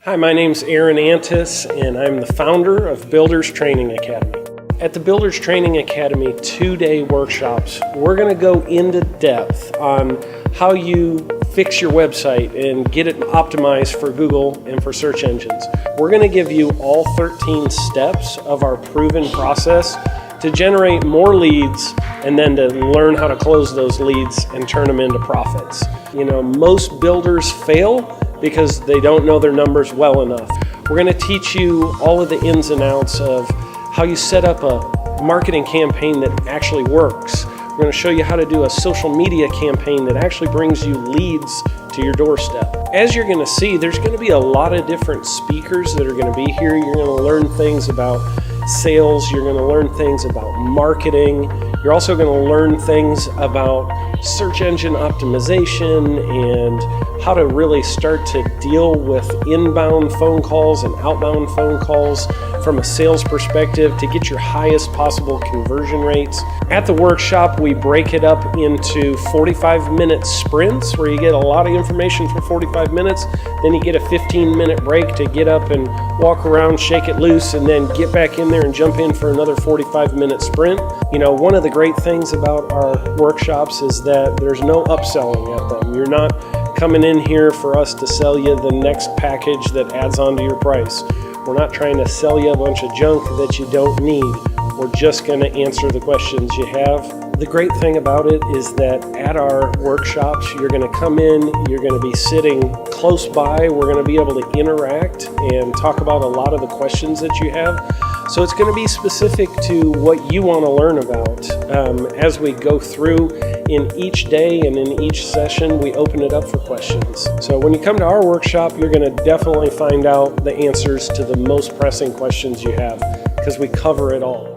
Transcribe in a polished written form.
Hi, my name's Aaron Antis, and I'm the founder of Builders Training Academy. At the Builders Training Academy 2-day workshops, we're going to go into depth on how you fix your website and get it optimized for Google and for search engines. We're going to give you all 13 steps of our proven process to generate more leads and then to learn how to close those leads and turn them into profits. You know, most builders fail because they don't know their numbers well enough. We're going to teach you all of the ins and outs of how you set up a marketing campaign that actually works. We're going to show you how to do a social media campaign that actually brings you leads to your doorstep. As you're going to see, there's going to be a lot of different speakers that are going to be here. You're going to learn things about sales, you're going to learn things about marketing, you're also going to learn things about search engine optimization and how to really start to deal with inbound phone calls and outbound phone calls from a sales perspective to get your highest possible conversion rates. At the workshop, we break it up into 45-minute sprints where you get a lot of information for 45 minutes, then you get a 15-minute break to get up and walk around, shake it loose, and then get back in there and jump in for another 45-minute sprint. You know, one of the great things about our workshops is that there's no upselling at them. You're not coming in here for us to sell you the next package that adds on to your price. We're not trying to sell you a bunch of junk that you don't need. We're just going to answer the questions you have. The great thing about it is that at our workshops, you're going to come in, you're going to be sitting close by, we're going to be able to interact and talk about a lot of the questions that you have. So it's going to be specific to what you want to learn about. As we go through in each day and in each session, we open it up for questions. So when you come to our workshop, you're going to definitely find out the answers to the most pressing questions you have because we cover it all.